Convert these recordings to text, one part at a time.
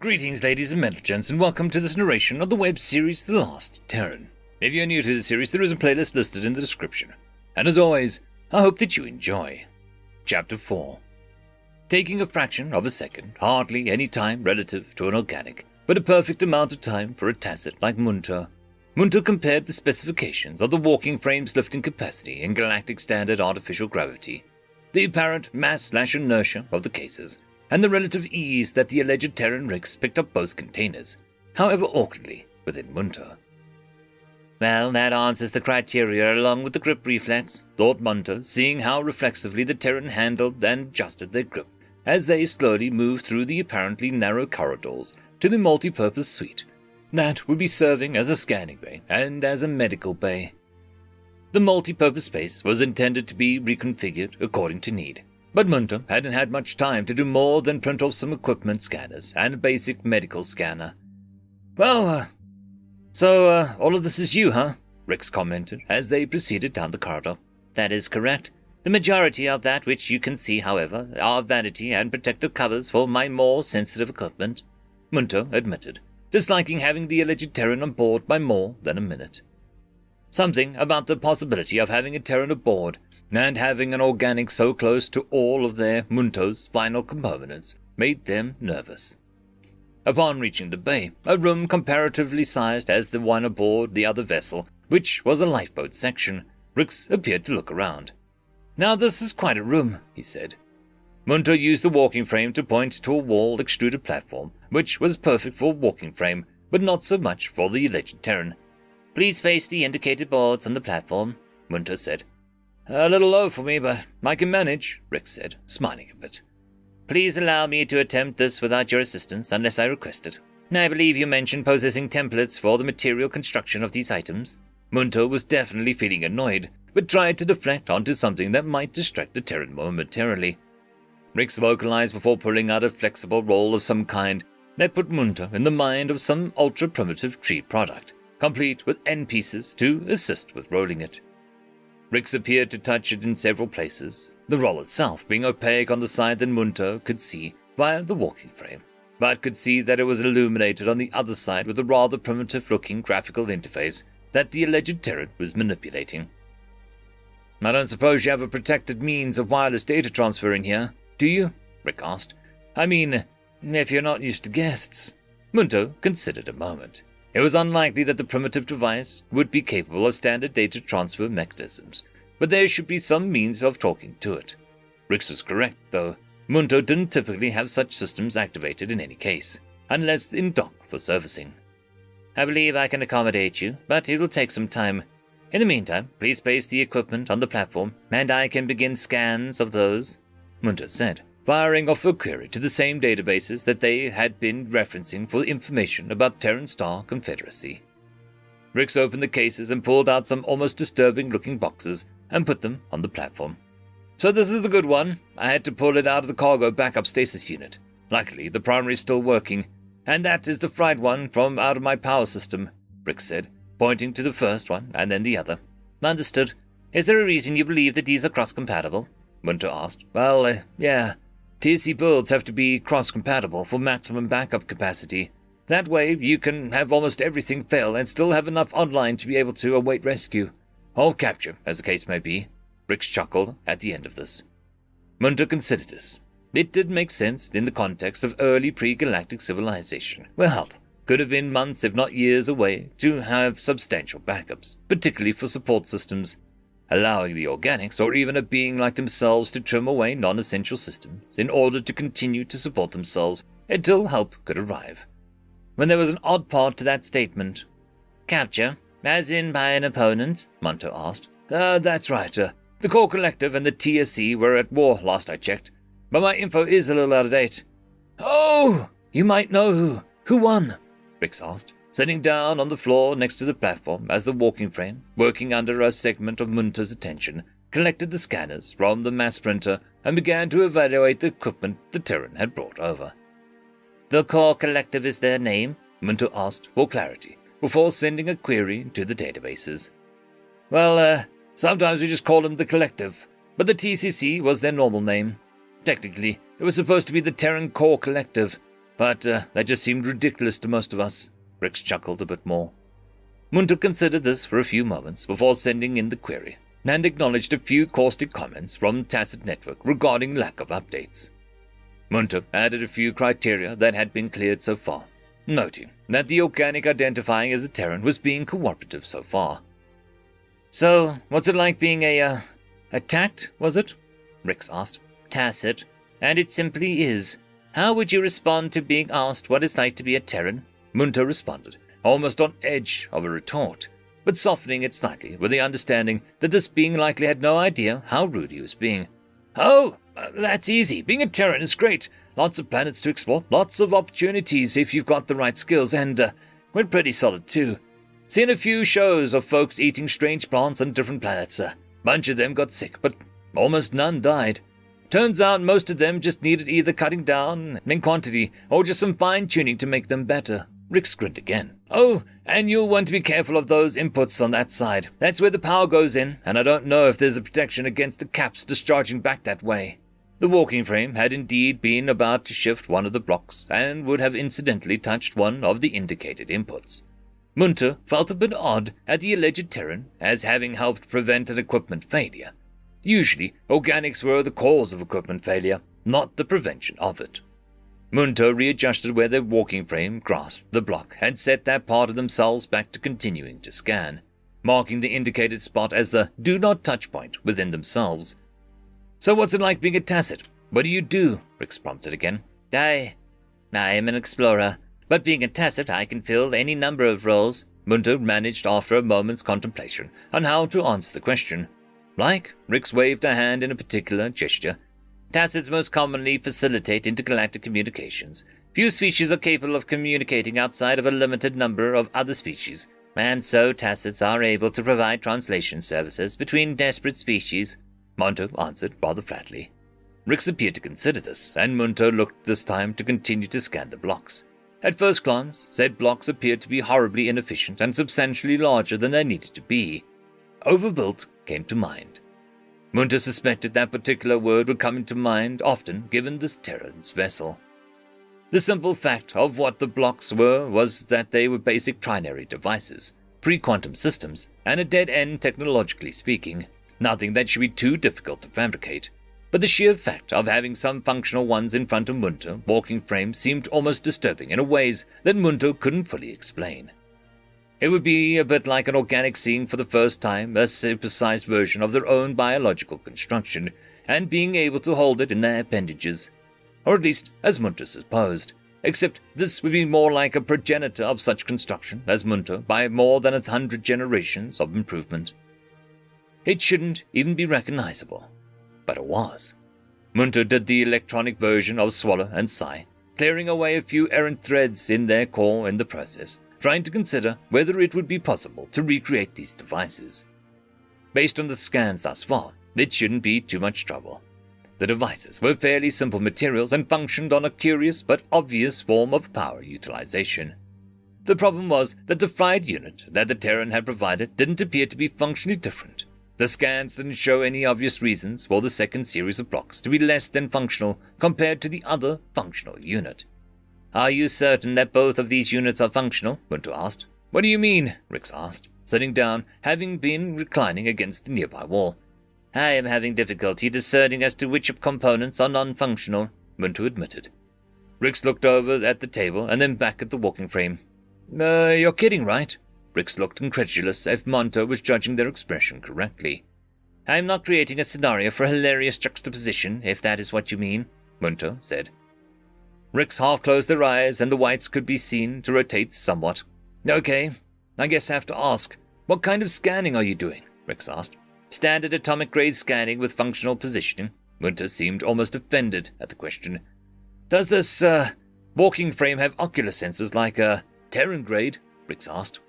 Greetings, ladies and gents, and welcome to this narration of the web series The Last Terran. If you're new to the series, there is a playlist listed in the description. And as always, I hope that you enjoy. Chapter 4. Taking a fraction of a second, hardly any time relative to an organic, but a perfect amount of time for a tacit like Munter. Munter compared the specifications of the walking frame's lifting capacity in galactic standard artificial gravity, the apparent mass/inertia of the cases, and the relative ease that the alleged Terran rigs picked up both containers, however awkwardly, within Munter. Well, that answers the criteria along with the grip reflex, thought Munter, seeing how reflexively the Terran handled and adjusted their grip as they slowly moved through the apparently narrow corridors to the multi-purpose suite that would be serving as a scanning bay and as a medical bay. The multi-purpose space was intended to be reconfigured according to need, but Munter hadn't had much time to do more than print off some equipment scanners and a basic medical scanner. So all of this is you, huh? Rix commented as they proceeded down the corridor. That is correct. The majority of that which you can see, however, are vanity and protective covers for my more sensitive equipment, Munter admitted, disliking having the alleged Terran on board by more than a minute. Something about the possibility of having a Terran aboard and having an organic so close to all of their Munto's final components made them nervous. Upon reaching the bay, a room comparatively sized as the one aboard the other vessel, which was a lifeboat section, Rix appeared to look around. Now this is quite a room, he said. Munter used the walking frame to point to a wall extruded platform, which was perfect for a walking frame, but not so much for the alleged Terran. Please face the indicated boards on the platform, Munter said. A little low for me, but I can manage, Rix said, smiling a bit. Please allow me to attempt this without your assistance, unless I request it. I believe you mentioned possessing templates for the material construction of these items. Munter was definitely feeling annoyed, but tried to deflect onto something that might distract the Terran momentarily. Rix vocalized before pulling out a flexible roll of some kind that put Munter in the mind of some ultra-primitive tree product, complete with end pieces to assist with rolling it. Rix appeared to touch it in several places, the roll itself being opaque on the side that Munter could see via the walking frame, but could see that it was illuminated on the other side with a rather primitive-looking graphical interface that the alleged Terran was manipulating. I don't suppose you have a protected means of wireless data transfer in here, do you? Rick asked. I mean, if you're not used to guests. Munter considered a moment. It was unlikely that the primitive device would be capable of standard data transfer mechanisms, but there should be some means of talking to it. Rix was correct, though. Munter didn't typically have such systems activated in any case, unless in dock for servicing. I believe I can accommodate you, but it will take some time. In the meantime, please place the equipment on the platform, and I can begin scans of those, Munter said, firing off a query to the same databases that they had been referencing for information about Terran Star Confederacy. Rix opened the cases and pulled out some almost disturbing-looking boxes and put them on the platform. So this is the good one. I had to pull it out of the cargo backup stasis unit. Luckily, the primary is still working, and that is the fried one from out of my power system, Rix said, pointing to the first one and then the other. Understood. Is there a reason you believe that these are cross-compatible? Munter asked. Well, yeah. TSC builds have to be cross-compatible for maximum backup capacity. That way, you can have almost everything fail and still have enough online to be able to await rescue. Or capture, as the case may be. Rix chuckled at the end of this. Munter considered this. It did make sense in the context of early pre-galactic civilization, where help could have been months if not years away to have substantial backups, particularly for support systems, allowing the organics or even a being like themselves to trim away non-essential systems in order to continue to support themselves until help could arrive. When there was an odd part to that statement. Capture, as in by an opponent? Munter asked. That's right. The core collective and the TSC were at war last I checked, but my info is a little out of date. Oh, you might know who won? Rix asked, sitting down on the floor next to the platform as the walking frame, working under a segment of Munter's attention, collected the scanners from the mass printer and began to evaluate the equipment the Terran had brought over. The core collective is their name? Munter asked for clarity, before sending a query to the databases. Well, sometimes we just call them the collective, but the TCC was their normal name. Technically, it was supposed to be the Terran Core Collective, but that just seemed ridiculous to most of us. Rix chuckled a bit more. Munter considered this for a few moments before sending in the query, and acknowledged a few caustic comments from Tacit Network regarding lack of updates. Munter added a few criteria that had been cleared so far, noting that the organic identifying as a Terran was being cooperative so far. So, what's it like being attacked, was it? Rix asked. Tacit, and it simply is. How would you respond to being asked what it's like to be a Terran? Munter responded, almost on edge of a retort, but softening it slightly with the understanding that this being likely had no idea how rude he was being. Oh, that's easy. Being a Terran is great. Lots of planets to explore, lots of opportunities if you've got the right skills, and we're pretty solid too. Seen a few shows of folks eating strange plants on different planets. A bunch of them got sick, but almost none died. Turns out most of them just needed either cutting down in quantity or just some fine-tuning to make them better. Rix grinned again. Oh, and you'll want to be careful of those inputs on that side. That's where the power goes in, and I don't know if there's a protection against the caps discharging back that way. The walking frame had indeed been about to shift one of the blocks, and would have incidentally touched one of the indicated inputs. Munter felt a bit odd at the alleged Terran as having helped prevent an equipment failure. Usually, organics were the cause of equipment failure, not the prevention of it. Munter readjusted where their walking frame grasped the block and set that part of themselves back to continuing to scan, marking the indicated spot as the do not touch point within themselves. So what's it like being a Tacit? What do? Rix prompted again. I am an explorer, but being a Tacit I can fill any number of roles, Munter managed after a moment's contemplation on how to answer the question. Like, Rix waved a hand in a particular gesture. Tacits most commonly facilitate intergalactic communications. Few species are capable of communicating outside of a limited number of other species, and so Tacits are able to provide translation services between desperate species, Munter answered rather flatly. Rix appeared to consider this, and Munter looked this time to continue to scan the blocks. At first glance, said blocks appeared to be horribly inefficient and substantially larger than they needed to be. Overbuilt came to mind. Munter suspected that particular word would come into mind often given this Terran's vessel. The simple fact of what the blocks were was that they were basic trinary devices, pre-quantum systems, and a dead end technologically speaking, nothing that should be too difficult to fabricate. But the sheer fact of having some functional ones in front of Munter walking frame seemed almost disturbing in ways that Munter couldn't fully explain. It would be a bit like an organic seeing for the first time a supersized version of their own biological construction, and being able to hold it in their appendages. Or at least, as Munter supposed, except this would be more like a progenitor of such construction as Munter by more than 100 generations of improvement. It shouldn't even be recognizable, but it was. Munter did the electronic version of swallow and sigh, clearing away a few errant threads in their core in the process, trying to consider whether it would be possible to recreate these devices. Based on the scans thus far, it shouldn't be too much trouble. The devices were fairly simple materials and functioned on a curious but obvious form of power utilization. The problem was that the fried unit that the Terran had provided didn't appear to be functionally different. The scans didn't show any obvious reasons for the second series of blocks to be less than functional compared to the other functional unit. Are you certain that both of these units are functional? Munter asked. What do you mean? Rix asked, sitting down, having been reclining against the nearby wall. I am having difficulty discerning as to which components are non-functional, Munter admitted. Rix looked over at the table and then back at the walking frame. You're kidding, right? Rix looked incredulous if Munter was judging their expression correctly. I'm not creating a scenario for a hilarious juxtaposition, if that is what you mean, Munter said. Rix half closed their eyes and the whites could be seen to rotate somewhat. Okay, I guess I have to ask, what kind of scanning are you doing? Rix asked. Standard atomic grade scanning with functional positioning. Munter seemed almost offended at the question. Does this, walking frame have ocular sensors like a Terran grade? Rix asked.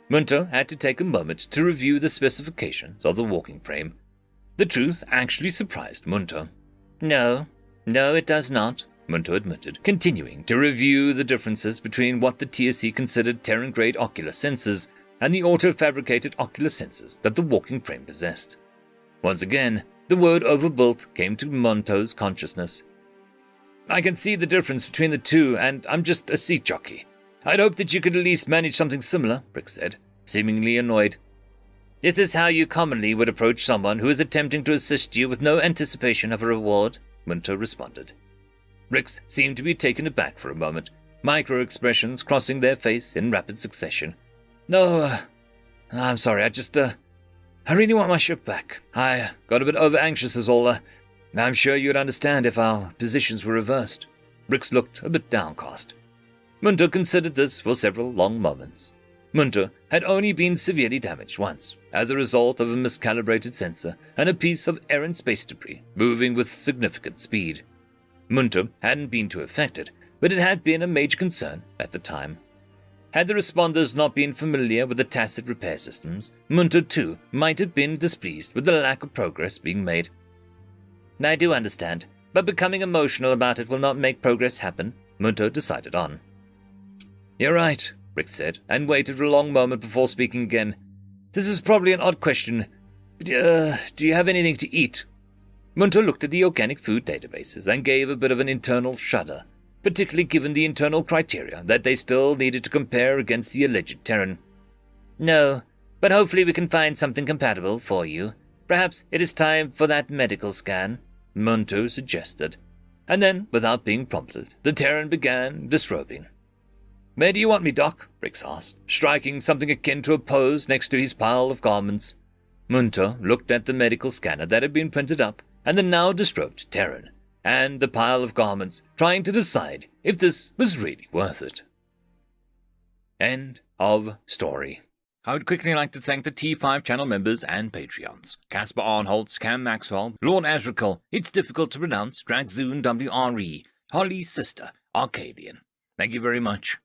Munter had to take a moment to review the specifications of the walking frame. The truth actually surprised Munter. No, it does not, Munter admitted, continuing to review the differences between what the TSC considered Terran-grade ocular sensors and the auto-fabricated ocular sensors that the walking frame possessed. Once again, the word overbuilt came to Munter's consciousness. I can see the difference between the two, and I'm just a seat jockey. I'd hope that you could at least manage something similar, Rick said, seemingly annoyed. This is how you commonly would approach someone who is attempting to assist you with no anticipation of a reward, Munter responded. Rix seemed to be taken aback for a moment, micro-expressions crossing their face in rapid succession. No, I'm sorry, I really want my ship back. I got a bit over-anxious is all. I'm sure you'd understand if our positions were reversed. Rix looked a bit downcast. Munter considered this for several long moments. Munter had only been severely damaged once, as a result of a miscalibrated sensor and a piece of errant space debris moving with significant speed. Munter hadn't been too affected, but it had been a major concern at the time. Had the responders not been familiar with the tacit repair systems, Munter too might have been displeased with the lack of progress being made. I do understand, but becoming emotional about it will not make progress happen, Munter decided on. You're right, Rick said, and waited for a long moment before speaking again. This is probably an odd question, but do you have anything to eat? Munter looked at the organic food databases and gave a bit of an internal shudder, particularly given the internal criteria that they still needed to compare against the alleged Terran. No, but hopefully we can find something compatible for you. Perhaps it is time for that medical scan, Munter suggested. And then, without being prompted, the Terran began disrobing. Where do you want me, Doc? Rix asked, striking something akin to a pose next to his pile of garments. Munter looked at the medical scanner that had been printed up, and the now disrobed Terran, and the pile of garments, trying to decide if this was really worth it. End of story. I would quickly like to thank the T5 channel members and Patreons. Casper Arnholtz, Cam Maxwell, Lord Azrekahl, It's Difficult to Pronounce, Dragzoon W.R.E, Holly's Sister, Arcadian. Thank you very much.